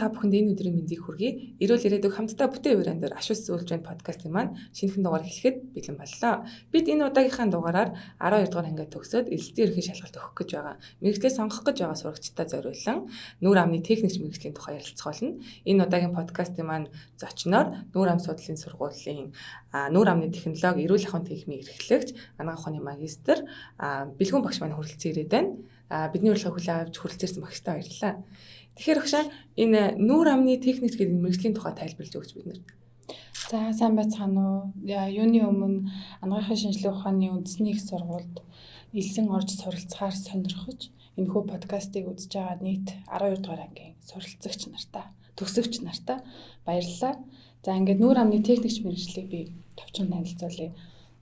та бүхэнд энэ өдрийн мэндийг хүргэе. Эрүүл ирээдүг хамтдаа бүтээн хүрээнд ашуус зөвлөж байна подкастын маань шинэхэн дугаар эхлэхэд бэлэн боллоо. Бид энэ удаагийнхаа дугаараар 12 дугаар ангид төгсөөд элсдийн ерөнхий шалгалт өгөх гэж байгаа. Мэргэжлээ сонгох гэж байгаа сурагчдаа зориулсан нүүр амны техникч мэргэжлийн тухай ярилцах болно. Энэ удаагийн подкастын маань зочноор нүүр ам судлалын сургуулийн нүүр амны технологи эрүүл ахуйн техникийн эрхлэгч анагаах ухааны магистр бэлгүүн багш маань хүрэлцэн ирээд байна. Бидний урилгыг хүлээн авч хүрэлцээрсэн багштай баярлалаа. Тэгэхээр багшаа энэ нүүр амны техникч гэдэг мэргэжлийн тухай тайлбарлаж өгч биднэрт. За сайн байцгаана уу? Юуны өмнө анагаахын шинжилгээ ухааны үндэсний их сургуульд элсэн орж суралцахаар сонирхож энэхүү подкастыг үзэж байгаа нийт 12 дугаар ангийн суралцагч нартаа, төгсөгч нартаа баярлалаа. За ингээд нүүр амны техникч мэргэжлийг би товчхон танилцуулъя.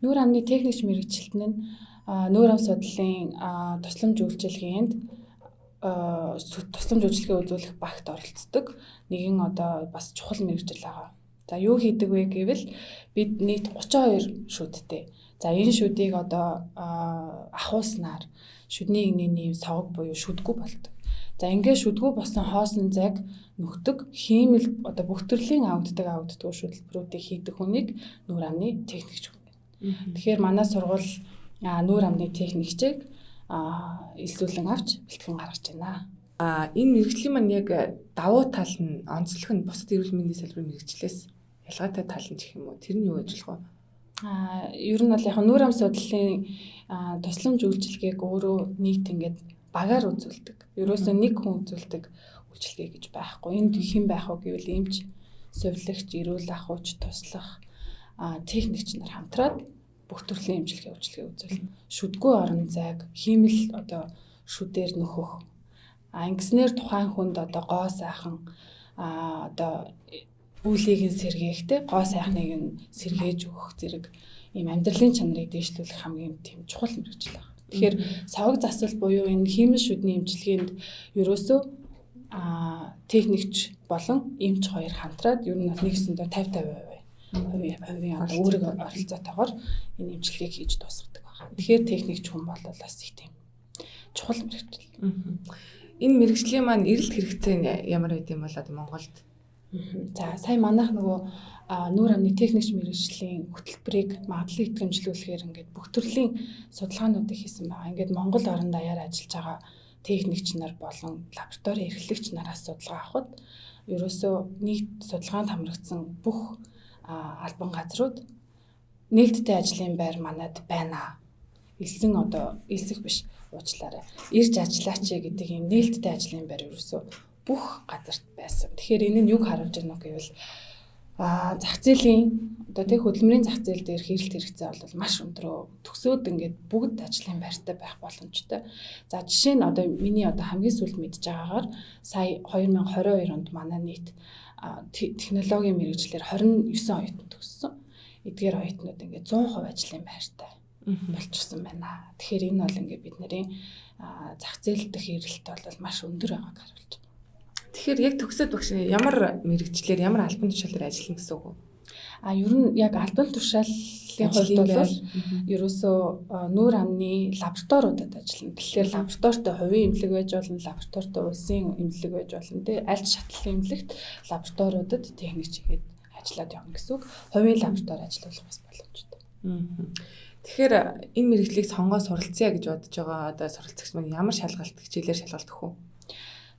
Нүүр амны техникч мэргэжилт нь нүүр ам судлалын тусламж үйлчилгээнд тусламж үйлчилгээ үзүүлэх багт оролцдог нэгэн бас чухал мэргэжил байгаа. За юу хийдэг вэ гэвэл бид нийт 32 шүдтэй. За энэ шүдийг ахуулснаар шүдний игнэний согог буюу шүдгүү болдог. За ингээд шүдгүү болсон хоосон зайг нөхдөг хиймэл бүх төрлийн авддаг шүдлбэрүүдийг хийдэг хүнийг нүүр амны техникч гэнэ. Тэгэхээр манай сургууль нүүр амны техникчийг илсүүлэн авч бэлтгэн гаргаж байна. Энэ мэргэжлийн маань яг давуу тал нь онцлог нь бусад эрүүл мэндийн салбарын мэргэжлээс ялгаатай тал нь гэх юм уу? Тэр нь юу ажиллах вэ? Ер нь бол яг нүүр ам судлалын тусламж үйлчилгээг өөрөө нийт ингээд багаар үзүүлдэг. Ерөөсөө нэг хүн үзүүлдэг үйлчилгээ гэж байхгүй. Энд хэн байх вэ гэвэл эмч, сувилагч, эрүүл ахуйч, туслах техникч нар хамтраад бүх төрлийн эмчилгээ үйлчилгээ үзүүлнэ. Шүдгүү орон зайг хиймэл шүдээр нөхөх. Ингэснээр тухайн хүнд гоо сайхан үлийг нь сэргээхтэй гоо сайхныг нь сэргээж өгөх зэрэг ийм амьдралын чанарыг дэвшлүүлэх хамгийн тийм чухал мэргэжил байна. Тэгэхээр савг засвал буюу энэ хиймэл шүдний эмчилгээнд ерөөсөө техникч болон эмч хоёр хамтраад ер нь нэгсэндээ 50-50% хувийн өөрөөр оролцоотойгоор энэ эмчилгээг хийж дуусгадаг байна. Тэгэхээр техникч хүн бол бас их тийм чухал мэргэжил. Энэ мэргэжлийн маань эрэлт хэрэгцээ ямар байд юм бол Монголд? За сая манайх нөгөө нүүр амны техникч мэргэжлийн хөтөлбөрийг магадлал итгэмжлүүлэхээр ингээд бүх төрлийн судалгаануудыг хийсэн байгаа. Ингээд Монгол орон даяар ажиллаж байгаа техникч нар болон лаборатори эрхлэгч нараас судалгаа авахд ерөөсөө нийт судалгаанд хамрагдсан бүх албан газрууд нээлттэй ажлын байр манад байна. Элсэх биш уучлаарай. Ирж ажиллаач гэдэг ийм нээлттэй ажлын байр ерөөсөө бүх газарт байсан. Тэгэхээр энэ нь юг харуулж байна вэ гэвэл зах зээлийн хөдөлмөрийн зах зээл дээр эрэлт хэрэгцээ бол маш өндөр. Төсөөд ингээд бүгд ажлын байртай байх боломжтой. За жишээ нь миний хамгийн сүүлд мэдж байгаагаар сая 2022 онд манай нийт технологийн мэргэжлэр 29 оюутан төгссөн. Эдгээр оюутнууд ингээд 100% ажлын байртай болчихсон байна. Тэгэхээр энэ бол ингээд бидний зах зээл дэх эрэлт бол маш өндөр байгааг харуулж байна. Тэгэхээр яг төгсөөд багш ямар мэргэжлэр ямар албан тушаалаар ажиллана гэсэн үг үү? Ер нь яг албан тушаалын хувьд бол ерөөсөө нүүр амны лабораториудад ажиллана. Тэгэхээр лабораторитой хувийн эмнэлэг байж болно, лабораторитой улсын эмнэлэг байж болно. Аль ч шатлалын эмнэлэгт лабораториудад техникч хийгээд ажиллаад явна гэсэн үг. Хувийн лаборатори ажиллах бас боломжтой. Тэгэхээр энэ мэргэжлийг сонгоод суралцъя гэж бодож байгаа суралцагч маань ямар шалгалт хичээлээр шалгалт өгөх вэ?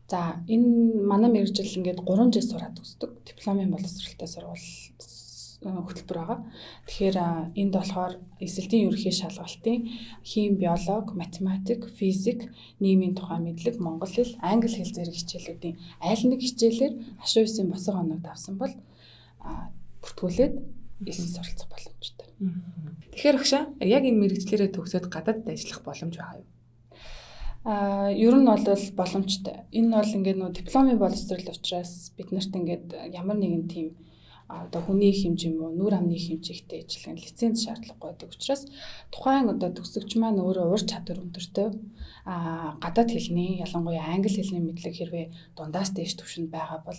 За энэ манай мэргэжил ингээд 3 жил сураад төгсдөг. Дипломын боловсролтой сургууль хөтөлбөр байгаа. Тэгэхээр энд болохоор эсэлтийн ерөнхий шалгалтын хим, биологи, математик, физик, нийгмийн тухай мэдлэг, монгол хэл, англи хэл зэрэг хичээлүүдийн аль нэг хичээлээр хашуу үсгийн босго оног давсан бол бүртгүүлээд эсэлт суралцах боломжтой. Тэгэхээр багшаа яг энэ мэргэжлэрээ төгсөөд гадаадд ажиллах боломж байгаа юу? Ер нь бол боломжтой. Энэ бол ингээд дипломын боловсрол учраас бид нарт ингээд ямар нэгэн тийм хүний их хэмжээ юм уу нүүр амны их хэмжээтэй ажиллах лиценз шаардлагагүй байдаг учраас тухайн төгсөгч маань өөрөө ур чадвар өндөртэй гадаад хэлний ялангуяа англи хэлний мэдлэг хэрвээ дундаас дээш түвшинд байгаа бол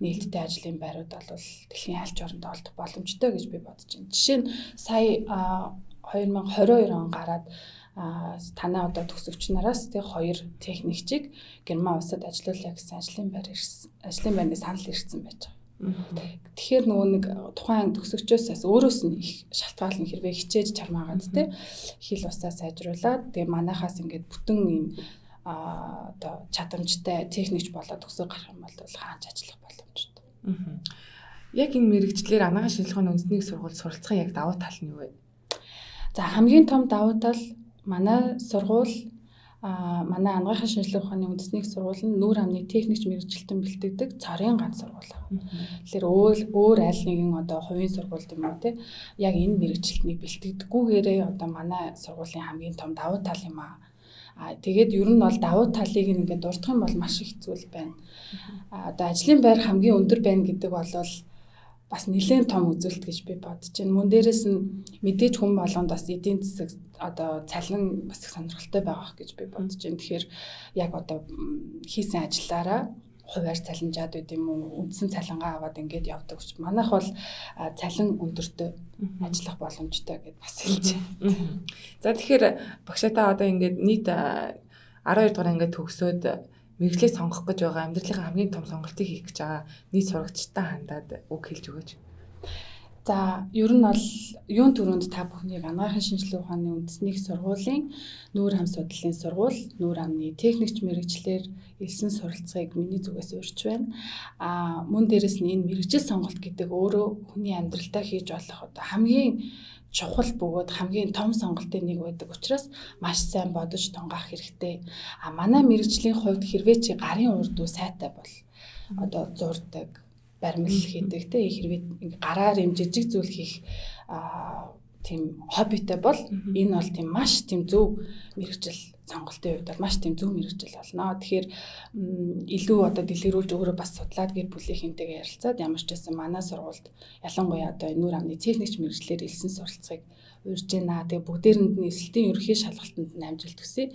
нээлттэй ажлын байрууд бол дэлхийн аль ч оронд олдох боломжтой гэж би бодож байна. Жишээ нь сая 2022 он гараад танаа одоо төгсөгч нараас тэг 2 техникчийг Герман улсад ажилуулъя гэсэн ажлын байрны санал ирсэн байж байгаа. Тэгэхээр нөгөө нэг тухайн төгсөгчөөс бас өөрөөс нь их шалтгаална хэрвээ хичээж чармаагаад те хэл усаа сайжруулад тэгээ манайхаас ингээд бүтэн ийм одоо чадамжтай техникч болоод төгсөг гарах юм бол хаанч ажиллах боломжтой. Яг энэ мэрэгчлэр анагаах шинжилгээний үндэсний сургууль суралцахын яг давуу тал нь юу вэ? За хамгийн том давуу тал манай сургууль манай анагаахын шинжилгээ ухааны үндэсний сургууль нь нүүр амны техникч мэрэгчлэлтэн бэлтгэдэг цорын ганц сургууль. Тэгэхээр өөр аль нэгэн одоо хувийн сургууль юм уу те яг энэ мэрэгчлэлтнийг бэлтгэдэггүйгээрээ одоо манай сургуулийн хамгийн том давуу тал юм аа. Тэгээд ер нь бол давуу талыг ингээд дурдах юм бол маш их зүйл байна. Одоо ажлын байр хамгийн өндөр байна гэдэг бол бас нэлээд том үзүүлэлт гэж би бодож байна. Мөн дээрэс нь мэдээж хүн болгонд бас эдийн засаг одоо цалин бас их сонирхолтой байгаа гэж би бодож байна. Тэгэхээр яг одоо хийсэн ажиллаараа хуваар цалинжаад байд юм уу, үндсэн цалингаа аваад ингээд явдаг ч манайх бол цалин өндөртөө ажиллах боломжтой гэдээ бас хэлж байна. За тэгэхээр багшаатаа одоо ингээд нийт 12 дугаар ангид төгсөөд мэргэжлийг сонгох гэж байгаа амьдралынхаа хамгийн том сонголтыг хийх гэж байгаа нийт сурагчтай хандаад үг хэлж өгөөч. За ер нь бол юун төрөнд та бүхнийг анагаахын шинжилгээ ухааны үндэсний сургуулийн нүүр ам судлалын сургууль, нүүр амны техникч мэргэжлэр элсэн суралцахыг миний зүгээс урьж байна. Мөн дээрэс нь энэ мэргэжил сонголт гэдэг өөрөө хүний амьдралдаа хийж болох одоо хамгийн чухал бөгөөд хамгийн том сонголтын нэг байдаг учраас маш сайн бодож тунгаах хэрэгтэй. Манай мэргэжлийн хувьд хэрвээ чи гарын урд уу сайтай бол одоо зурдаг, баримл хийдэг те хэрвээ гараар юм жижиг зүйл хийх тийм хоббитэй бол энэ бол тийм маш тийм зөв мэргэжил сонголтын хувьд бол маш тийм зөв мэргэжил болно. Тэгэхээр илүү одоо дэлгэрүүлж өөрөө бас судлаад гэр бүлийнхэнтэйгээ ярилцаад ямар ч байсан манай сургуульд ялангуяа одоо нүүр амны техникч мэргэжлэр элсэн суралцахыг урьж байна. Тэгээ бүгдээрэнд нь эсэлтийн ерөнхий шалгалтанд нь амжилт хүсье.